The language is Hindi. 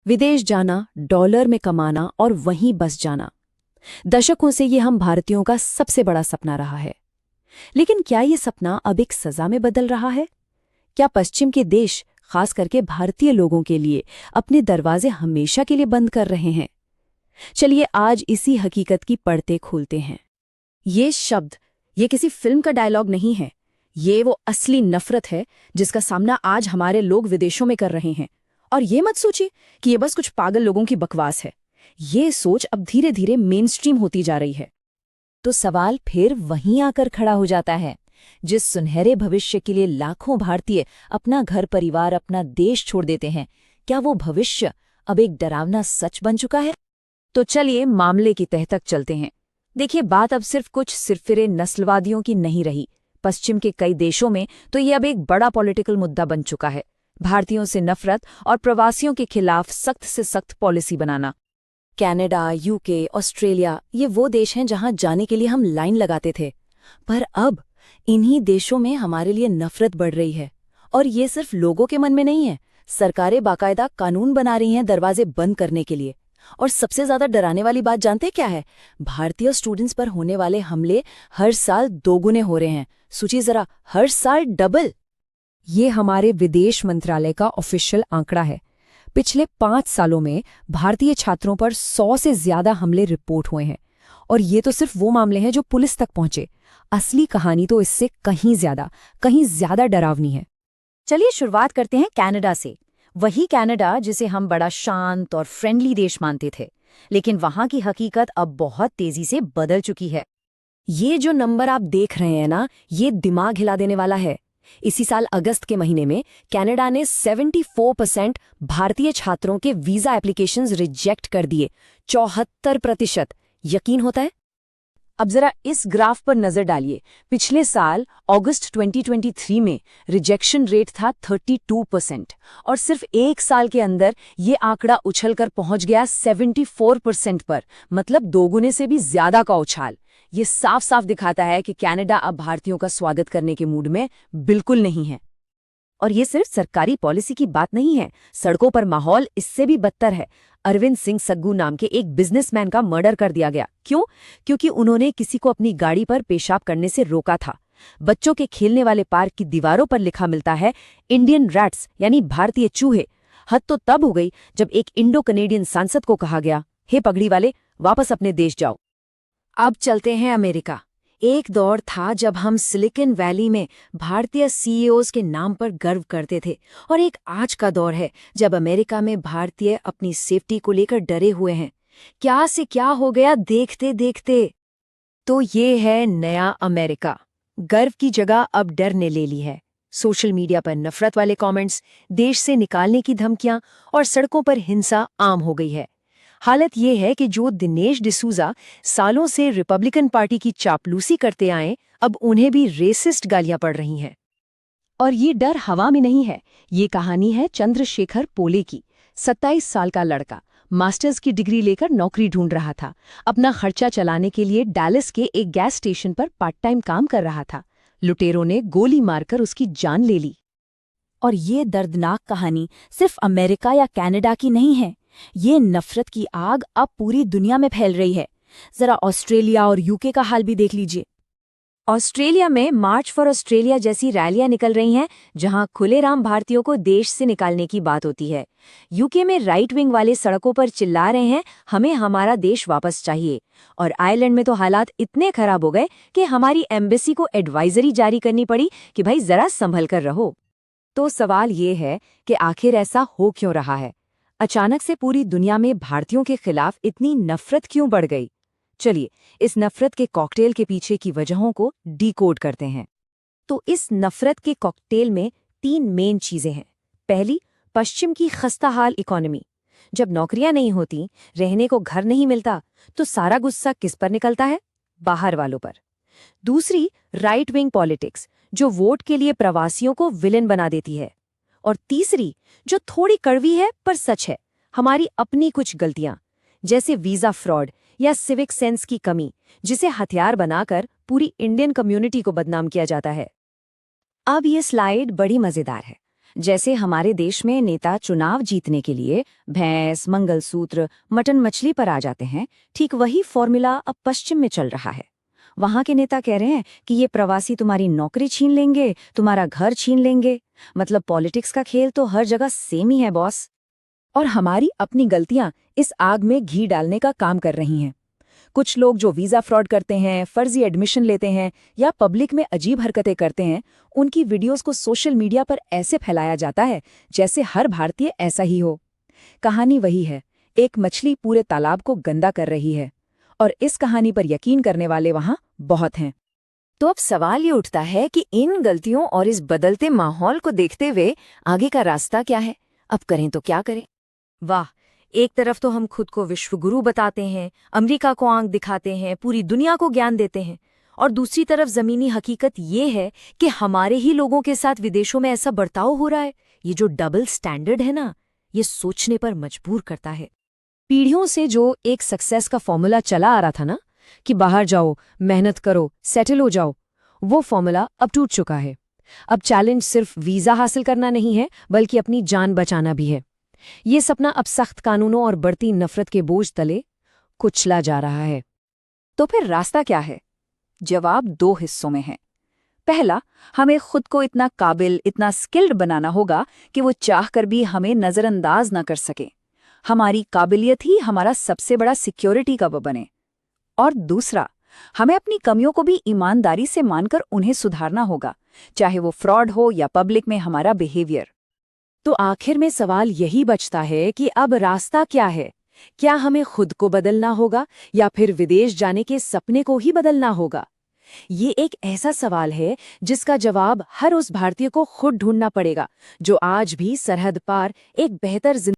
विदेश जाना, डॉलर में कमाना और वहीं बस जाना। दशकों से ये हम भारतीयों का सबसे बड़ा सपना रहा है। लेकिन क्या ये सपना अब एक सजा में बदल रहा है? क्या पश्चिम के देश, खास करके भारतीय लोगों के लिए, अपने दरवाजे हमेशा के लिए बंद कर रहे हैं? चलिए आज इसी हकीकत की परतें खोलते हैं। ये शब्द, ये किसी फिल्म का डायलॉग नहीं है। ये वो असली नफरत है जिसका सामना आज हमारे लोग विदेशों में कर रहे हैं। और ये मत सोचिए कि ये बस कुछ पागल लोगों की बकवास है। ये सोच अब धीरे धीरे मेनस्ट्रीम होती जा रही है। तो सवाल फिर वहीं आकर खड़ा हो जाता है। जिस सुनहरे भविष्य के लिए लाखों भारतीय अपना घर परिवार, अपना देश छोड़ देते हैं, क्या वो भविष्य अब एक डरावना सच बन चुका है? तो चलिए मामले की तह तक चलते हैं। देखिए, बात अब सिर्फ कुछ सिरफिरे नस्लवादियों की नहीं रही। पश्चिम के कई देशों में तो ये अब एक बड़ा पॉलिटिकल मुद्दा बन चुका है। भारतीयों से नफरत और प्रवासियों के खिलाफ सख्त से सख्त पॉलिसी बनाना। कनाडा, यूके, ऑस्ट्रेलिया, ये वो देश हैं जहां जाने के लिए हम लाइन लगाते थे। पर अब इन्हीं देशों में हमारे लिए नफरत बढ़ रही है। और ये सिर्फ लोगों के मन में नहीं है, सरकारें बाकायदा कानून बना रही हैं दरवाजे बंद करने के लिए। और सबसे ज्यादा डराने वाली बात जानते क्या है? भारतीय स्टूडेंट्स पर होने वाले हमले हर साल दोगुने हो रहे हैं। सोचिए जरा, हर साल डबल। ये हमारे विदेश मंत्रालय का ऑफिशियल आंकड़ा है। पिछले 5 सालों में भारतीय छात्रों पर 100 से ज्यादा हमले रिपोर्ट हुए हैं। और ये तो सिर्फ वो मामले हैं जो पुलिस तक पहुंचे। असली कहानी तो इससे कहीं ज्यादा डरावनी है। चलिए शुरुआत करते हैं कनाडा से। वही कनाडा जिसे हम बड़ा शांत और फ्रेंडली देश मानते थे। लेकिन वहां की हकीकत अब बहुत तेजी से बदल चुकी है। ये जो नंबर आप देख रहे हैं ना, ये दिमाग हिला देने वाला है। इसी साल अगस्त के महीने में कनाडा ने 74% भारतीय छात्रों के वीजा एप्लीकेशंस रिजेक्ट कर दिए। 74%। यकीन होता है? अब जरा इस ग्राफ पर नजर डालिए। पिछले साल अगस्त 2023 में रिजेक्शन रेट था 32% और सिर्फ एक साल के अंदर ये आंकड़ा उछलकर पहुंच गया 74% पर। मतलब दोगुने से भी ज्यादा का उछाल। ये साफ साफ दिखाता है कि कनाडा अब भारतीयों का स्वागत करने के मूड में बिल्कुल नहीं है। और ये सिर्फ सरकारी पॉलिसी की बात नहीं है, सड़कों पर माहौल इससे भी बदतर है। अरविंद सिंह सग्गू नाम के एक बिजनेसमैन का मर्डर कर दिया गया। क्यों? क्योंकि उन्होंने किसी को अपनी गाड़ी पर पेशाब करने से रोका था। बच्चों के खेलने वाले पार्क की दीवारों पर लिखा मिलता है, इंडियन रैट्स, यानी भारतीय चूहे। हद तो तब हो गई जब एक इंडो कनेडियन सांसद को कहा गया, हे पगड़ी वाले, वापस अपने देश जाओ। अब चलते हैं अमेरिका। एक दौर था जब हम सिलिकॉन वैली में भारतीय सीईओज के नाम पर गर्व करते थे, और एक आज का दौर है जब अमेरिका में भारतीय अपनी सेफ्टी को लेकर डरे हुए हैं। क्या से क्या हो गया देखते देखते। तो ये है नया अमेरिका। गर्व की जगह अब डर ने ले ली है। सोशल मीडिया पर नफरत वाले कमेंट्स, देश से निकालने की धमकियां और सड़कों पर हिंसा आम हो गई है। हालत ये है कि जो दिनेश डिसूजा सालों से रिपब्लिकन पार्टी की चापलूसी करते आए, अब उन्हें भी रेसिस्ट गालियां पड़ रही हैं। और ये डर हवा में नहीं है। ये कहानी है चंद्रशेखर पोले की। 27 साल का लड़का मास्टर्स की डिग्री लेकर नौकरी ढूंढ रहा था। अपना खर्चा चलाने के लिए डैलस के एक गैस स्टेशन पर पार्ट टाइम काम कर रहा था। लुटेरों ने गोली मारकर उसकी जान ले ली। और ये दर्दनाक कहानी सिर्फ अमेरिका या कनाडा की नहीं है। ये नफरत की आग अब पूरी दुनिया में फैल रही है। जरा ऑस्ट्रेलिया और यूके का हाल भी देख लीजिए। ऑस्ट्रेलिया में मार्च फॉर ऑस्ट्रेलिया जैसी रैलियां निकल रही हैं, जहां खुलेआम भारतीयों को देश से निकालने की बात होती है। यूके में राइट विंग वाले सड़कों पर चिल्ला रहे हैं, हमें हमारा देश वापस चाहिए। और आयरलैंड में तो हालात इतने खराब हो गए कि हमारी एम्बेसी को एडवाइजरी जारी करनी पड़ी कि भाई जरा संभल कर रहो। तो सवाल ये है कि आखिर ऐसा हो क्यों रहा है? अचानक से पूरी दुनिया में भारतीयों के खिलाफ इतनी नफरत क्यों बढ़ गई? चलिए इस नफरत के कॉकटेल के पीछे की वजहों को डिकोड करते हैं। तो इस नफरत के कॉकटेल में 3 मेन चीजें हैं। पहली, पश्चिम की खस्ताहाल इकोनॉमी। जब नौकरियां नहीं होती, रहने को घर नहीं मिलता, तो सारा गुस्सा किस पर निकलता है? बाहर वालों पर। दूसरी, राइट विंग पॉलिटिक्स, जो वोट के लिए प्रवासियों को विलेन बना देती है। और तीसरी, जो थोड़ी कड़वी है पर सच है, हमारी अपनी कुछ गलतियां, जैसे वीजा फ्रॉड या सिविक सेंस की कमी, जिसे हथियार बनाकर पूरी इंडियन कम्युनिटी को बदनाम किया जाता है। अब ये स्लाइड बड़ी मजेदार है। जैसे हमारे देश में नेता चुनाव जीतने के लिए भैंस, मंगलसूत्र, मटन मछली पर आ जाते हैं, ठीक वही फॉर्मूला अब पश्चिम में चल रहा है। वहां के नेता कह रहे हैं कि ये प्रवासी तुम्हारी नौकरी छीन लेंगे, तुम्हारा घर छीन लेंगे। मतलब पॉलिटिक्स का खेल तो हर जगह सेम ही है बॉस। और हमारी अपनी गलतियां इस आग में घी डालने का काम कर रही हैं। कुछ लोग जो वीजा फ्रॉड करते हैं, फर्जी एडमिशन लेते हैं या पब्लिक में अजीब हरकतें करते हैं, उनकी वीडियोस को सोशल मीडिया पर ऐसे फैलाया जाता है जैसे हर भारतीय ऐसा ही हो। कहानी वही है, एक मछली पूरे तालाब को गंदा कर रही है, और इस कहानी पर यकीन करने वाले वहां बहुत हैं। तो अब सवाल ये उठता है कि इन गलतियों और इस बदलते माहौल को देखते हुए आगे का रास्ता क्या है? अब करें तो क्या करें? वाह, एक तरफ तो हम खुद को विश्वगुरु बताते हैं, अमेरिका को आंख दिखाते हैं, पूरी दुनिया को ज्ञान देते हैं, और दूसरी तरफ जमीनी हकीकत ये है कि हमारे ही लोगों के साथ विदेशों में ऐसा बर्ताव हो रहा है। ये जो डबल स्टैंडर्ड है ना, ये सोचने पर मजबूर करता है। पीढ़ियों से जो एक सक्सेस का फॉर्मूला चला आ रहा था ना, कि बाहर जाओ, मेहनत करो, सेटल हो जाओ, वो फॉर्मूला अब टूट चुका है। अब चैलेंज सिर्फ वीजा हासिल करना नहीं है, बल्कि अपनी जान बचाना भी है। ये सपना अब सख्त कानूनों और बढ़ती नफरत के बोझ तले कुचला जा रहा है। तो फिर रास्ता क्या है? जवाब 2 हिस्सों में है। पहला, हमें खुद को इतना काबिल, इतना स्किल्ड बनाना होगा कि वो चाहकर भी हमें नजरअंदाज न कर सके। हमारी काबिलियत ही हमारा सबसे बड़ा सिक्योरिटी का वो बने। और दूसरा, हमें अपनी कमियों को भी ईमानदारी से मानकर उन्हें सुधारना होगा, चाहे वो फ्रॉड हो या पब्लिक में हमारा बिहेवियर। तो आखिर में सवाल यही बचता है कि अब रास्ता क्या है? क्या हमें खुद को बदलना होगा या फिर विदेश जाने के सपने को ही बदलना होगा? ये एक ऐसा सवाल है जिसका जवाब हर उस भारतीय को खुद ढूंढना पड़ेगा जो आज भी सरहद पार एक बेहतर